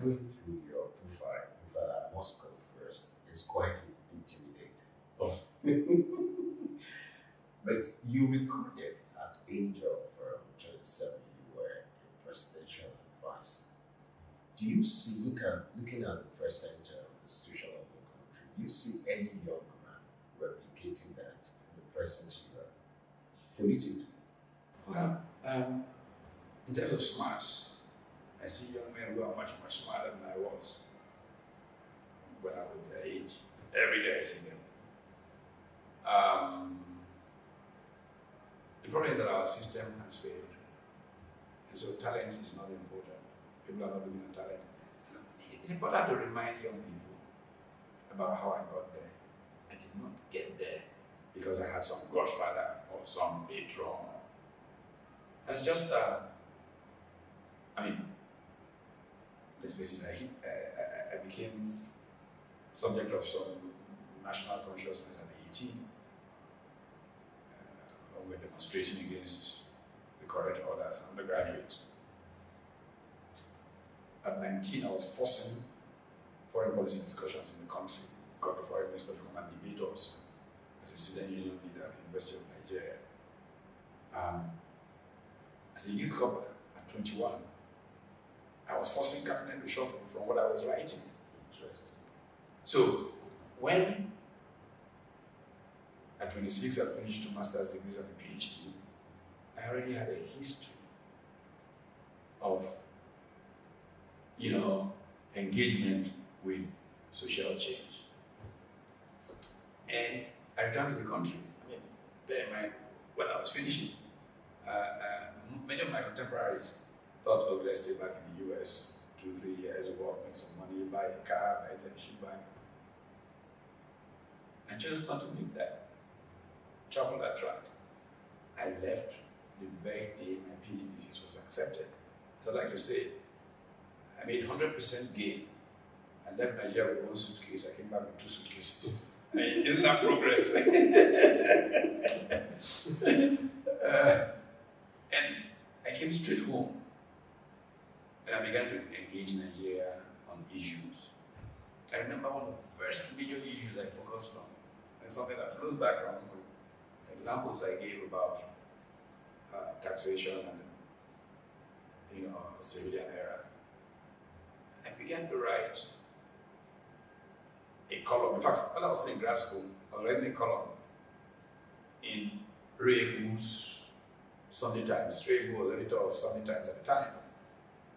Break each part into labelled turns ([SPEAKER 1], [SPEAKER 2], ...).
[SPEAKER 1] Going through your profile, in fact, I must confess, it's quite intimidating. Oh. But you recorded at the age of 27, you were a presidential advisor. Do you see, looking at the present institution of the country, do you see any young man replicating that in the present era politically?
[SPEAKER 2] Well, in terms of smarts, I see young men who are much, much smarter than I was when I was their age. Every day I see them. The problem is that our system has failed. And so talent is not important. People are not looking at talent. It's important to remind young people about how I got there. I did not get there because I had some godfather or some patron. It's just, let's face it, I became subject of some national consciousness at 18. When we were demonstrating against the correct order as an undergraduate. At 19, I was forcing foreign policy discussions in the country. Got the foreign minister to come and debate us as a student union leader at the University of Nigeria. As a youth corps at 21, I was forcing cabinet reshuffle from what I was writing. So when at 26 I finished 2 master's degrees and a PhD, I already had a history of, engagement with social change. And I returned to the country. When I was finishing, many of my contemporaries thought, oh, let's stay back in the US, 2-3 years, work, make some money, buy a car, buy a ship back. I chose not to make that, travel that track. I left the very day my PhD thesis was accepted. As I like to say, I made 100% gain. I left Nigeria with 1 suitcase, I came back with 2 suitcases. Isn't that progress? And I came straight home and I began to engage Nigeria on issues. I remember one of the first major issues I focused on, and something that flows back from examples I gave about taxation and civilian era. I began to write a column. In fact, when I was still in grad school, I was writing a column in Ray Gu's Sunday Times. Ray Gu was editor of Sunday Times at the time.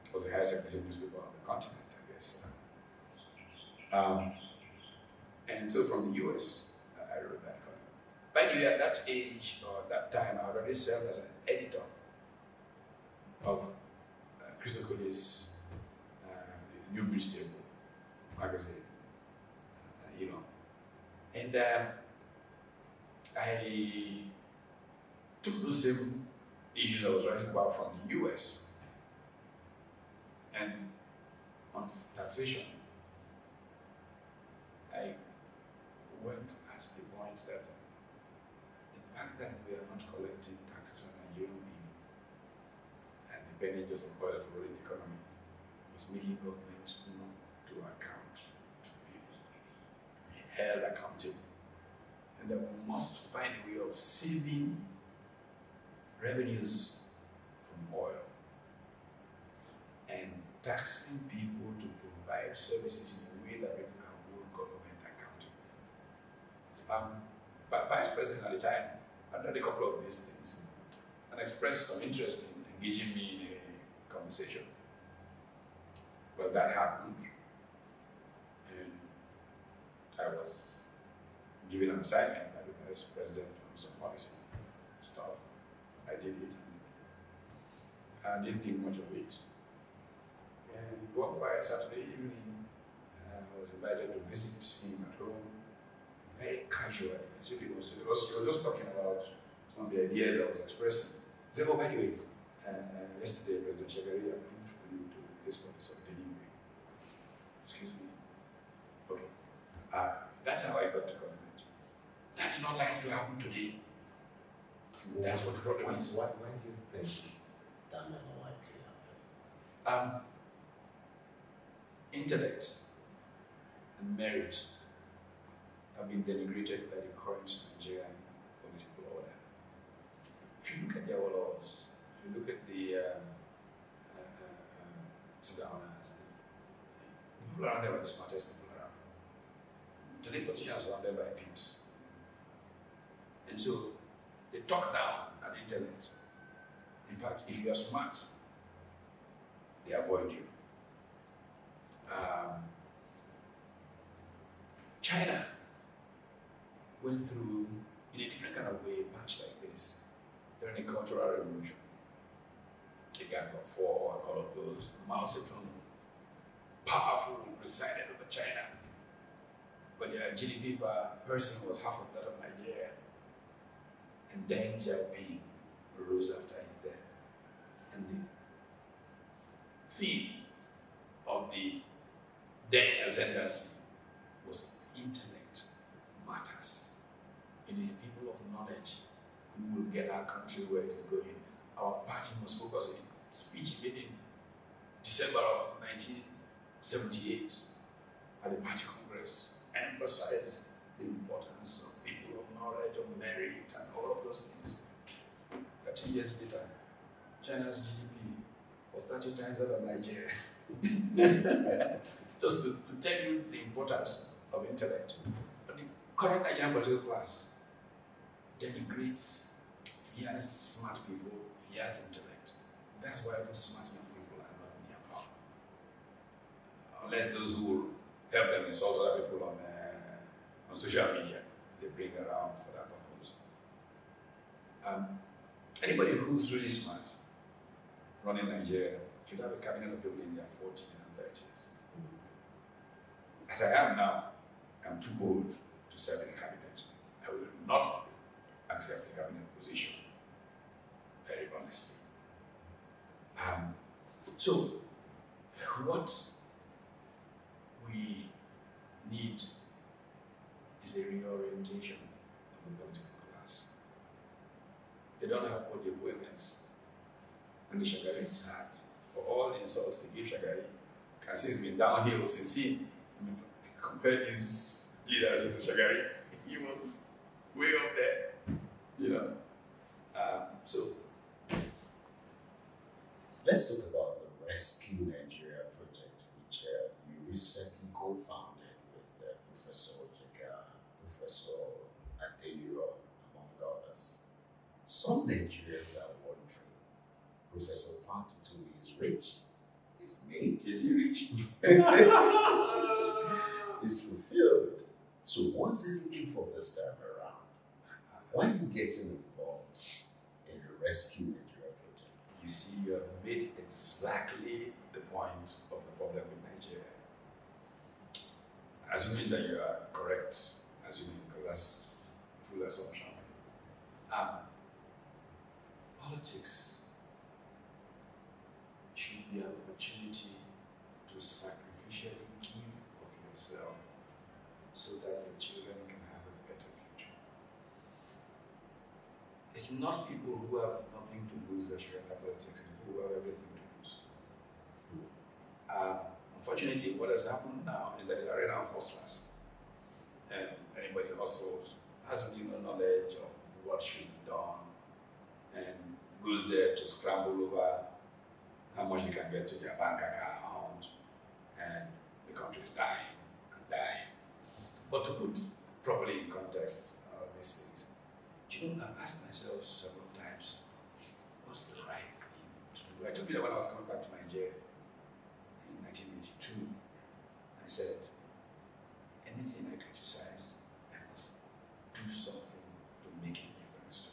[SPEAKER 2] It was the highest circulating newspaper on the continent, I guess. And so from the US, I wrote that column. By the way, at that age or that time, I already served as an editor of Chris Okoye's New Bridge Table magazine, And I took those same issues I was writing about from the US and on taxation. I went at the point that the fact that we are not collecting taxes from Nigerian people and depending just on oil for running the economy was making government not to account to people, be held accountable, and that we must find a way of saving revenues from oil and taxing people to provide services in a way that people can hold government accountable. But Vice President at the time had done a couple of these things and expressed some interest in engaging me in a conversation. But that happened, and I was given an assignment by the Vice President on some policy stuff. I did it, and I didn't think much of it. And one quiet Saturday evening, I was invited to visit him at home, very casually, as if he was just talking about some of the ideas I was expressing. He said, oh, by the way, yesterday President Shagari approved for you to be this professor of delivery. Excuse me. Okay. That's how I got to government. That's not likely to happen today. That's what the problem is.
[SPEAKER 1] Why do you think that never likely happened?
[SPEAKER 2] intellect and merit have been denigrated by the current Nigerian political order. If you look at their laws, if you look at the Sudanese, the people around there are the smartest people around. Today, politicians are surrounded by pimps. And so, they talk down at the internet. In fact, if you are smart, they avoid you. China went through, in a different kind of way, a patch like this during the Cultural Revolution. The Gang of Four and all of those. Mao Zedong, powerful, presided over China. But their GDP per person was half of that of Nigeria. And Deng Xiaoping rose after his death. And the theme of the Deng ascendancy was intellect matters. It is people of knowledge who will get our country where it is going. Our party must focus on speech made in December of 1978 at the party congress, emphasize the importance of people of knowledge, of merit, and all of those things. 30 years later, China's GDP was 30 times that of Nigeria. Just to tell you the importance of intellect. But the current Nigerian political class denigrates fierce, smart people, fierce intellect. That's why those smart young people are not near power. Unless those who will help them insult other people on social media, they bring around for that purpose. Anybody who's really smart running Nigeria should have a cabinet of people in their 40s and 30s. As I am now, I'm too old to serve in a cabinet. I will not accept a cabinet position, very honestly. So, what we need is a reorientation of the political class. They don't have all the awareness, and the Shagari is hard. For all the insults they give Shagari, can see it's been downhill since he compared his leaders to Shagari. He was way up there, you know. So
[SPEAKER 1] let's talk about the Rescue Nigeria project, which you recently co-founded with Professor Ojeka, Professor Adeyiro, among others. Some Nigerians are wondering, Professor Utomi is rich, is made,
[SPEAKER 2] is he rich?
[SPEAKER 1] is fulfilled. So what's he looking for this time around? Why are you getting involved in the Rescue Nigeria project?
[SPEAKER 2] You see, you have made exactly the point of the problem with Nigeria. Assuming that you are correct, assuming, because that's full assumption. Politics should be an opportunity to sacrificially give of yourself so that your children can have a better future. It's not people who have nothing to lose that should enter politics, it's people who have everything to lose. Unfortunately, what has happened now is that it's arena of hustlers. And anybody hustles, has really no knowledge of what should be done, and goes there to scramble over how much they can get to their bank account, and the country is dying and dying. But to put properly in context these things, you know, I've asked myself several times, what's the right thing to do? I told you that when I was coming back to Nigeria in 1982, I said, anything I criticize, I must do something to make a difference to.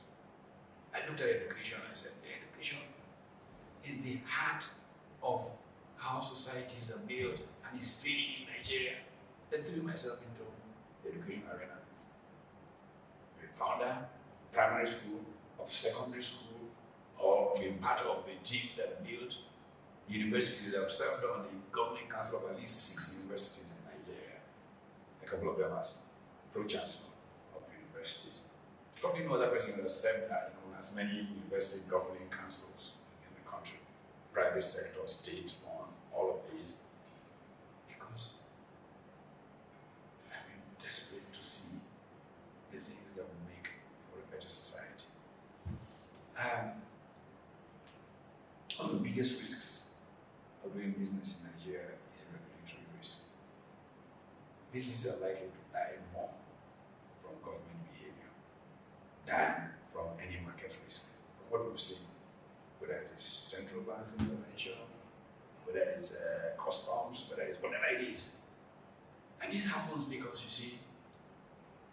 [SPEAKER 2] I looked at education and I said, education is the heart of how societies are built and is failing in Nigeria. I threw myself into the education arena. The founder of primary school, of secondary school, or being part of the team that built universities. I've served on the governing council of at least 6 universities in Nigeria. A couple of them as pro-chancellor of universities. Probably no other person that has served that, as many university governing councils in the country, private sector, state, on all of these. businesses are likely to die more from government behavior than from any market risk. From what we've seen, whether it is central bank intervention, whether it's customs, whether it's whatever it is. And this happens because, you see,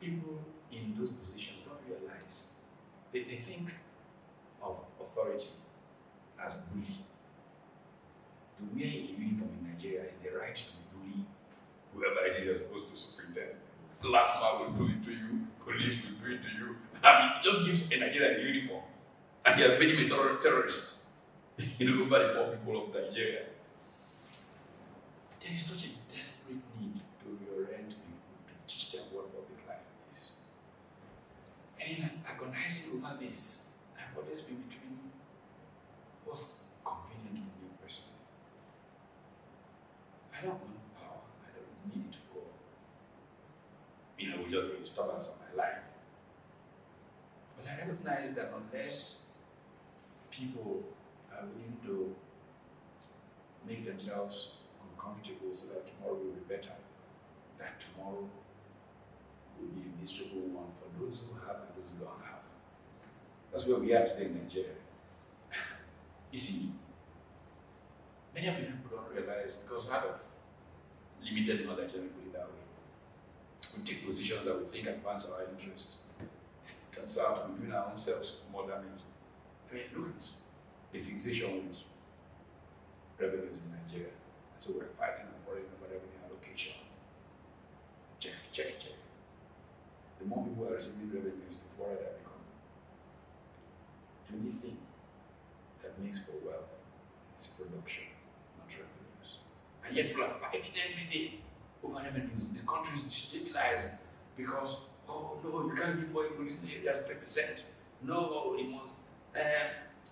[SPEAKER 2] people in those positions don't realize, they think of authority as bully. To wear a uniform in Nigeria is the right to bully whoever it is you're supposed to superintend. Last man will do it to you, police will do it to you. I mean, just gives a Nigerian a uniform. And they are made him a terrorist, over the poor people of Nigeria. There is such a desperate need to reorient people, to teach them what public life is. And in agonizing over this, I've always been between what's convenient for me personally. I don't want power. I don't need it for, just the disturbance of my life. But I recognize that unless people are willing to make themselves uncomfortable so that tomorrow will be better, that tomorrow will be a miserable one for those who have and those who don't have. That's where we are today in Nigeria. You see, many of the people don't realize, because out of limited knowledge, let me put it that way, we take positions that we think advance our interest. It turns out we're doing our own selves more damage. I mean, look at the fixation with revenues in Nigeria. And so we're fighting and worrying about revenue allocation. Check. The more people are receiving revenues, the poorer they become. The only thing that makes for wealth is production, not revenues. And yet people are fighting every day over revenues. The country is destabilized because, oh no, you can't give away police in areas 3%. No, it must.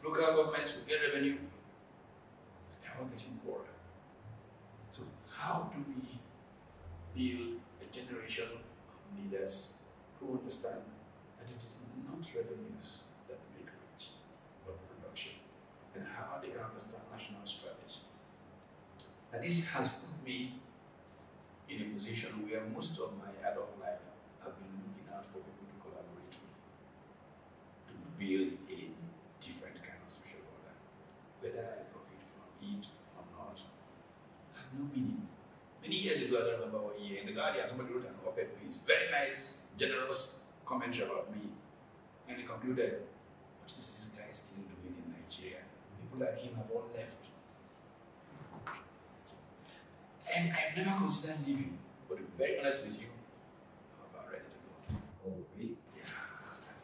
[SPEAKER 2] Local governments will get revenue. And they're all getting poorer. So how do we build a generation of leaders who understand that it is not revenues that make rich, but production, and how they can understand national strategy? And this has put me in a position where most of my adult life I've been looking out for people to collaborate with, to build a different kind of social order. Whether I profit from it or not has no meaning. Many years ago, I don't remember what year, in The Guardian, somebody wrote an op-ed piece, very nice, generous commentary about me. And he concluded, what is this guy still doing in Nigeria? People like him have all left. And I've never considered leaving, but to be very honest with you, I'm about ready to go.
[SPEAKER 1] Oh, really?
[SPEAKER 2] Yeah.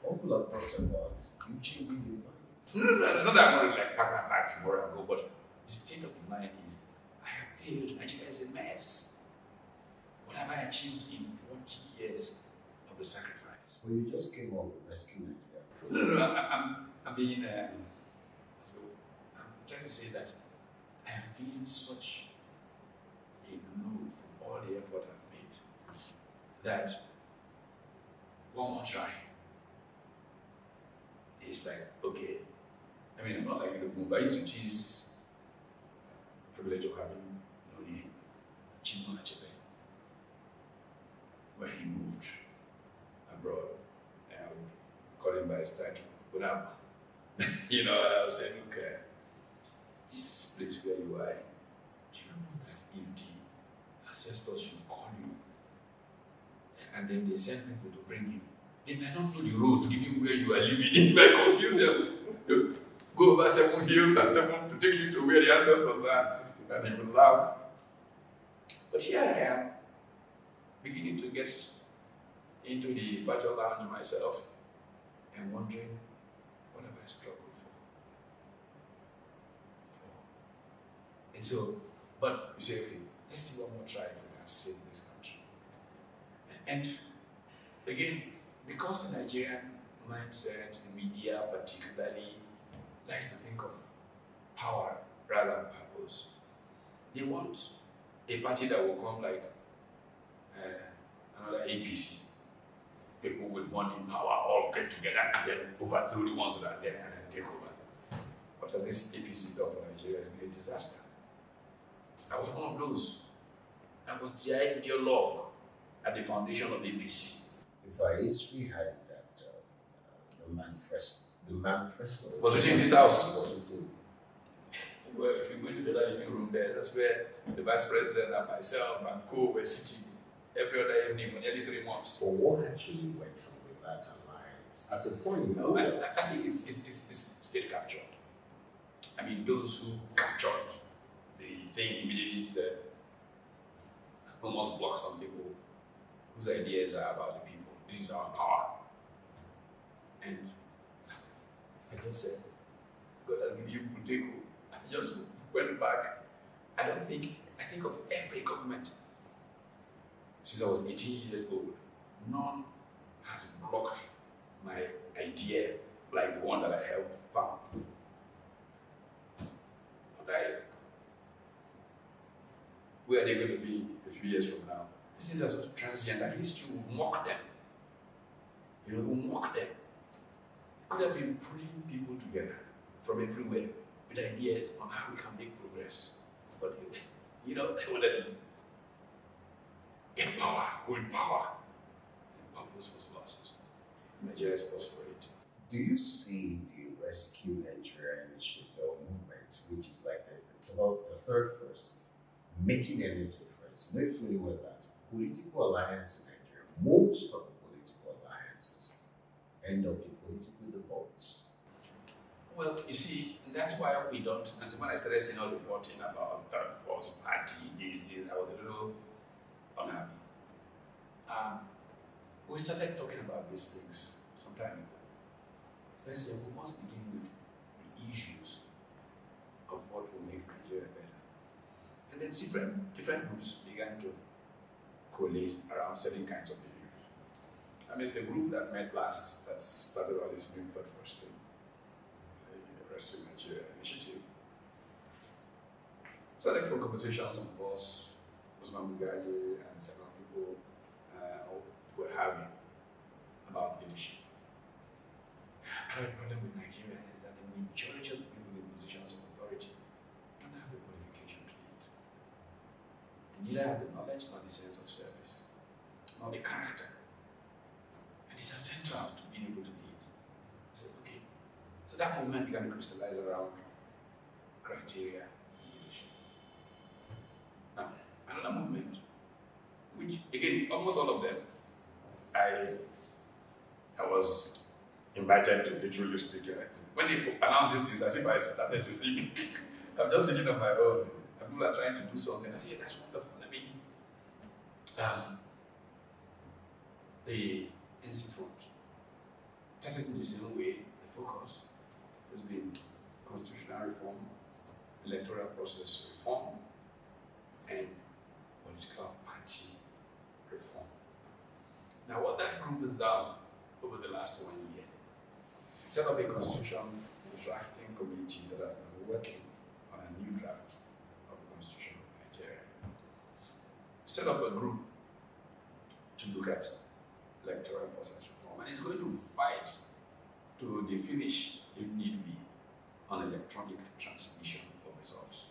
[SPEAKER 1] All people have thoughts about you changing your mind.
[SPEAKER 2] No, it's not that I'm going to pack my bag tomorrow and go, but the state of mind is, I have failed. Nigeria is a mess. What have I achieved in 40 years of the sacrifice?
[SPEAKER 1] Well, you just came up with Rescue Nigeria.
[SPEAKER 2] No, I'm being, I'm trying to say that I am feeling such a low from all the effort I've made that one more try is like, okay, I mean, I'm not likely to move. I used to tease the privilege of having Noni Chimma Achebe when he moved abroad. And I would call him by his title, Bunama. And I was saying, look, this place where you are, do you know that if the ancestors should call you and then they send people to bring you, they might not know the road to give you where you are living. It might confuse them. You go over 7 hills and 7 to take you to where the ancestors are, and they will laugh. But here I am, beginning to get into the departure lounge myself and wondering, what have I struggled for? And so, but you say, okay, let's see one more try if we can save this country. And again, because the Nigerian mindset, the media particularly, likes to think of power rather than purpose, they want a party that will come like another APC. People with money and power all get together and then overthrow the ones that are there and then take over. What has this APC done for Nigeria? It's been a disaster. I was one of those. I was the ideologue at the foundation of APC.
[SPEAKER 1] If our history had it that the manifesto
[SPEAKER 2] Was written in this house.
[SPEAKER 1] was written.
[SPEAKER 2] Well, if you go to the living room there, that's where the vice president and myself and co were sitting every other evening for nearly 3 months.
[SPEAKER 1] But what actually went wrong with that alliance? At the point, you know,
[SPEAKER 2] I think it's state capture. I mean, those who captured the thing immediately said, almost block some people whose ideas are about the people. This is our power. And I just said, God has given you Kuteko. I just went back. I think of every government since I was 18 years old. None has blocked my idea like the one that I helped found. But where are they going to be a few years from now? This is a transient, and history will mock them. You know, it will mock them. It could have been pulling people together from everywhere with ideas on how we can make progress. But, you know, they would get power, hold power. And purpose was lost. Nigeria is lost for it.
[SPEAKER 1] do you see the Rescue Nigeria initiative or movement, which is like it's about the third first, making any difference? You're not familiar with that. Political alliance in Nigeria, most of the political alliances end up in political debates.
[SPEAKER 2] Well, you see, that's why we don't. And so when I started seeing all the reporting about third force party, this, I was a little unhappy. We started talking about these things some time ago. So I said, we must begin with the issues of what will make Nigeria better. And then different groups began to coalesce around certain kinds of issues. I mean, the group that met last, that started all this new third force thing, the Rescue Nigeria initiative, started from conversations of course, Usman Bugaji and several people were having about leadership. Another problem with Nigeria is that the majority of the people in positions of authority don't have the qualification to lead. They neither have the knowledge nor the sense of service, nor the character. And it's essential to being able to lead. So, okay. So that movement began to crystallize around criteria for leadership. Now, another movement, which again, almost all of them, I was invited to literally speak. When they announced these things, as if I started to think, I'm just sitting on my own, and people are trying to do something. I say, yeah, that's wonderful. I mean, the NC front, technically the same way, the focus has been constitutional reform, electoral process reform, and political party reform. Now, what that group has done over the last 1 year, set up a constitution drafting committee that has been working on a new draft of the Constitution of Nigeria. Set up a group to look at electoral process reform, and it's going to fight to the finish, if need be, on electronic transmission of results.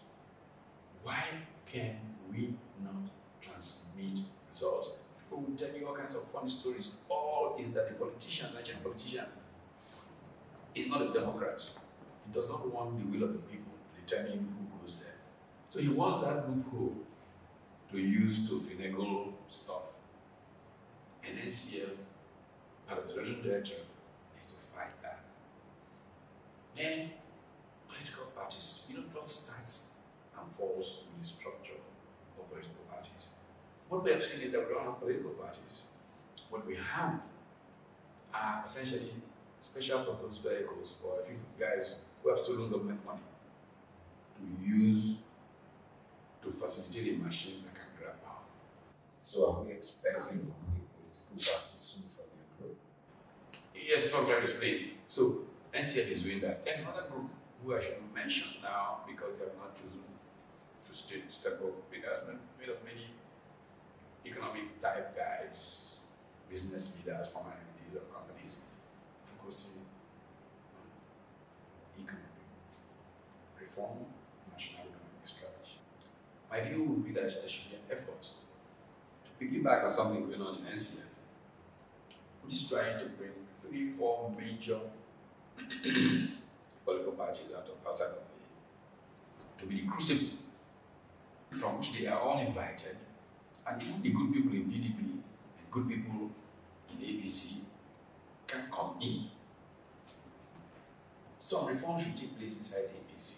[SPEAKER 2] Why can we not transmit results? People will tell you all kinds of funny stories. All is that the politician, Nigerian politician, is not a Democrat. He does not want the will of the people to determine who goes there. So he wants that loophole to use to finagle stuff. And NCF, part of the Direction Director, is to fight that. Then, political parties, it all starts and falls with the structure of political parties. What we have seen is that we don't have political parties. What we have are essentially special purpose vehicles for a few guys who have stolen government money to use to facilitate a machine that can grab power.
[SPEAKER 1] So are we expecting a political party soon from your group?
[SPEAKER 2] Yes, that's what I'm trying to explain. So NCF is doing that. There's another group who I should mention now because they have not chosen to step up. It has been made of many economic type guys, business leaders, former MDs of companies, focusing on economic reform, national economic strategy. My view would be that there should be an effort to piggyback on something going on in NCF, which is trying to bring 3-4 major political parties outside of to be the crucible from which they are all invited, and even the good people in PDP and good people in APC can come in. Some reform should take place inside the APC.